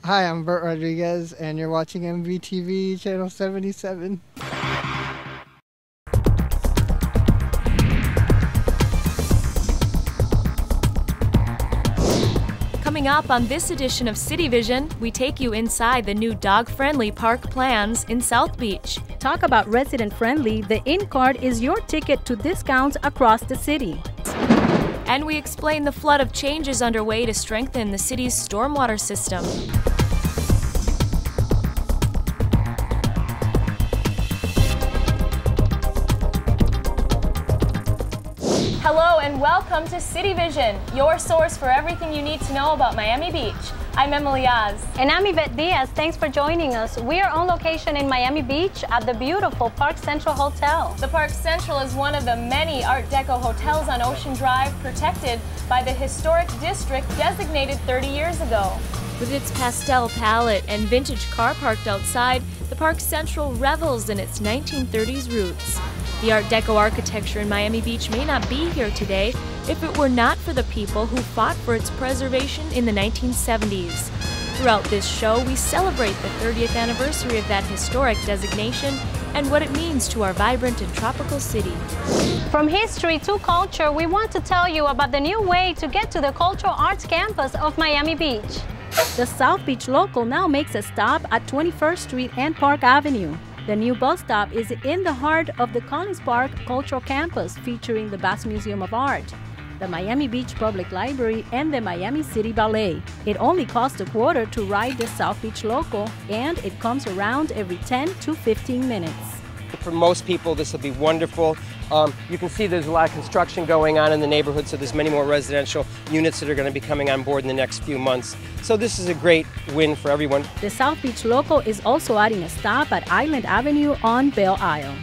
Hi, I'm Bert Rodriguez, and you're watching MVTV Channel 77. Coming up on this edition of CityVision, we take you inside the new dog-friendly park plans in South Beach. Talk about resident-friendly, the In Card is your ticket to discounts across the city. And we explain the flood of changes underway to strengthen the city's stormwater system. Hello and welcome to CityVision, your source for everything you need to know about Miami Beach. I'm Diaz. And I'm Ivette Diaz. Thanks for joining us. We are on location in Miami Beach at the beautiful Park Central Hotel. The Park Central is one of the many Art Deco hotels on Ocean Drive protected by the historic district designated 30 years ago. With its pastel palette and vintage car parked outside, the Park Central revels in its 1930s roots. The Art Deco architecture in Miami Beach may not be here today if it were not for the people who fought for its preservation in the 1970s. Throughout this show, we celebrate the 30th anniversary of that historic designation and what it means to our vibrant and tropical city. From history to culture, we want to tell you about the new way to get to the Cultural Arts campus of Miami Beach. The South Beach Local now makes a stop at 21st Street and Park Avenue. The new bus stop is in the heart of the Collins Park Cultural Campus, featuring the Bass Museum of Art, the Miami Beach Public Library, and the Miami City Ballet. It only costs $0.25 to ride the South Beach Local, and it comes around every 10 to 15 minutes. For most people, this will be wonderful. You can see there's a lot of construction going on in the neighborhood, so there's many more residential units that are going to be coming on board in the next few months. So this is a great win for everyone. The South Beach Local is also adding a stop at Island Avenue on Belle Isle.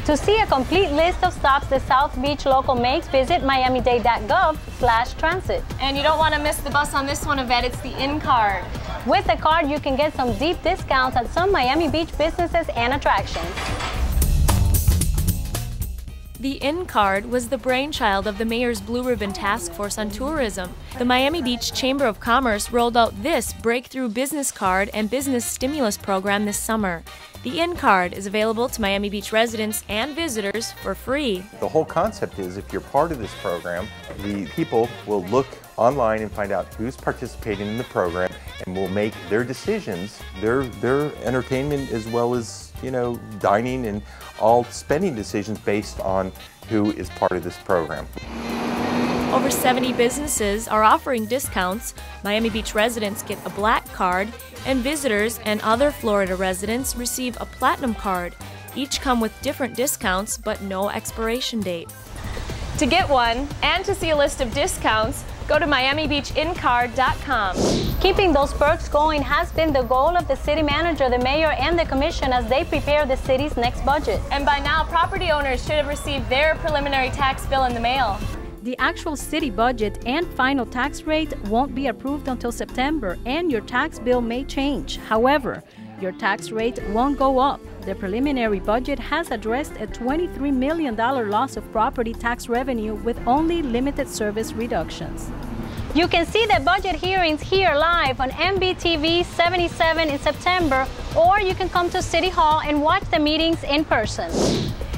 To see a complete list of stops the South Beach Local makes, visit miamidade.gov/transit. And you don't want to miss the bus on this one, Ivette. It's the In Card. With the card, you can get some deep discounts at some Miami Beach businesses and attractions. The In Card was the brainchild of the Mayor's Blue Ribbon Task Force on Tourism. The Miami Beach Chamber of Commerce rolled out this breakthrough business card and business stimulus program this summer. The In Card is available to Miami Beach residents and visitors for free. The whole concept is, if you're part of this program, the people will look online and find out who's participating in the program and will make their decisions, their entertainment as well as, dining and all spending decisions based on who is part of this program. Over 70 businesses are offering discounts. Miami Beach residents get a black card, and visitors and other Florida residents receive a platinum card. Each come with different discounts, but no expiration date. To get one and to see a list of discounts, go to miamibeachincard.com. Keeping those perks going has been the goal of the city manager, the mayor, and the commission as they prepare the city's next budget. And by now, property owners should have received their preliminary tax bill in the mail. The actual city budget and final tax rate won't be approved until September, and your tax bill may change. However, your tax rate won't go up. The preliminary budget has addressed a $23 million loss of property tax revenue with only limited service reductions. You can see the budget hearings here live on MVTV 77 in September, or you can come to City Hall and watch the meetings in person.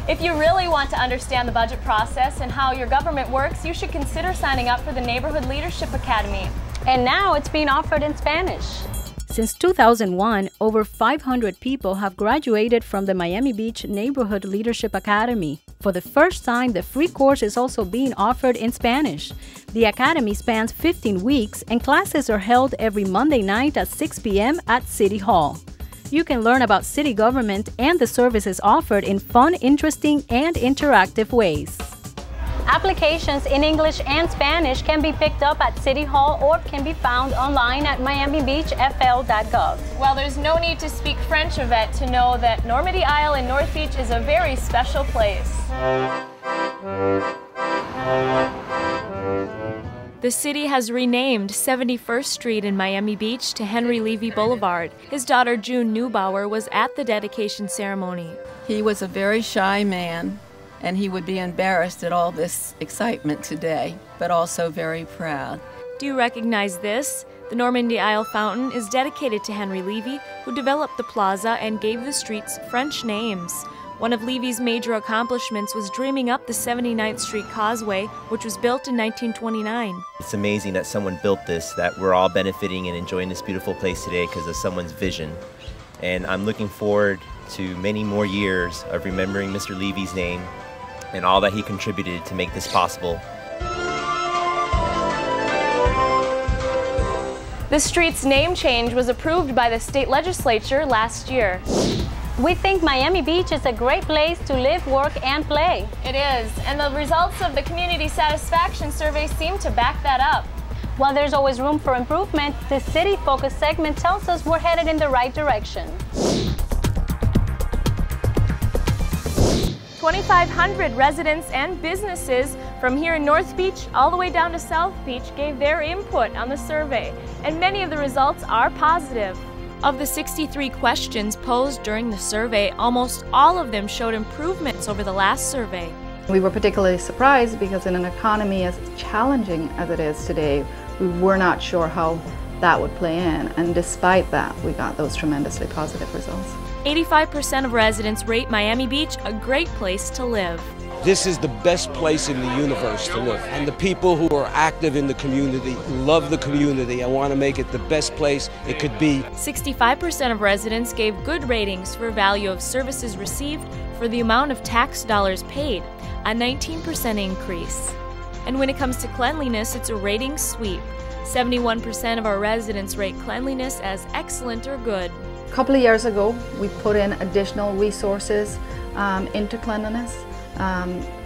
If you really want to understand the budget process and how your government works, you should consider signing up for the Neighborhood Leadership Academy. And now it's being offered in Spanish. Since 2001, over 500 people have graduated from the Miami Beach Neighborhood Leadership Academy. For the first time, the free course is also being offered in Spanish. The academy spans 15 weeks, and classes are held every Monday night at 6 p.m. at City Hall. You can learn about city government and the services offered in fun, interesting, and interactive ways. Applications in English and Spanish can be picked up at City Hall or can be found online at miamibeachfl.gov. Well, there's no need to speak French, Ivette, to know that Normandy Isle in North Beach is a very special place. The city has renamed 71st Street in Miami Beach to Henri Levy Boulevard. His daughter June Newbauer was at the dedication ceremony. He was a very shy man, and he would be embarrassed at all this excitement today, but also very proud. Do you recognize this? The Normandy Isle fountain is dedicated to Henri Levy, who developed the plaza and gave the streets French names. One of Levy's major accomplishments was dreaming up the 79th Street Causeway, which was built in 1929. It's amazing that someone built this, that we're all benefiting and enjoying this beautiful place today because of someone's vision. And I'm looking forward to many more years of remembering Mr. Levy's name and all that he contributed to make this possible. The street's name change was approved by the state legislature last year. We think Miami Beach is a great place to live, work, and play. It is, and the results of the community satisfaction survey seem to back that up. While there's always room for improvement, the City Focus segment tells us we're headed in the right direction. 2,500 residents and businesses from here in North Beach all the way down to South Beach gave their input on the survey, and many of the results are positive. Of the 63 questions posed during the survey, almost all of them showed improvements over the last survey. We were particularly surprised because in an economy as challenging as it is today, we were not sure how that would play in, and despite that, we got those tremendously positive results. 85% of residents rate Miami Beach a great place to live. This is the best place in the universe to live. And the people who are active in the community love the community and want to make it the best place it could be. 65% of residents gave good ratings for value of services received for the amount of tax dollars paid, a 19% increase. And when it comes to cleanliness, it's a rating sweep. 71% of our residents rate cleanliness as excellent or good. A couple of years ago, we put in additional resources into cleanliness,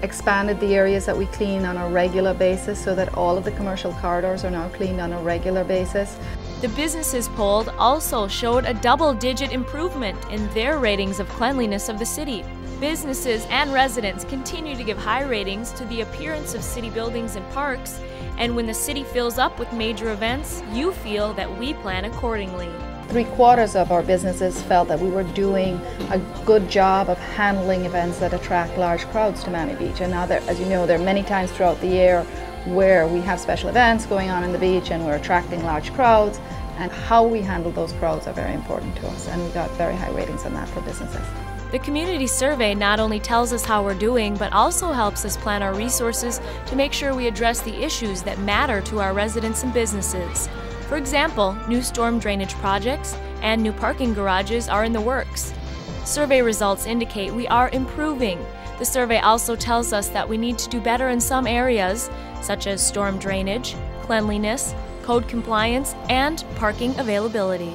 expanded the areas that we clean on a regular basis so that all of the commercial corridors are now cleaned on a regular basis. The businesses polled also showed a double-digit improvement in their ratings of cleanliness of the city. Businesses and residents continue to give high ratings to the appearance of city buildings and parks, and when the city fills up with major events, you feel that we plan accordingly. 3/4 of our businesses felt that we were doing a good job of handling events that attract large crowds to Miami Beach. And now, as you know, there are many times throughout the year where we have special events going on in the beach and we're attracting large crowds, and how we handle those crowds are very important to us, and we got very high ratings on that for businesses. The community survey not only tells us how we're doing, but also helps us plan our resources to make sure we address the issues that matter to our residents and businesses. For example, new storm drainage projects and new parking garages are in the works. Survey results indicate we are improving. The survey also tells us that we need to do better in some areas, such as storm drainage, cleanliness, code compliance, and parking availability.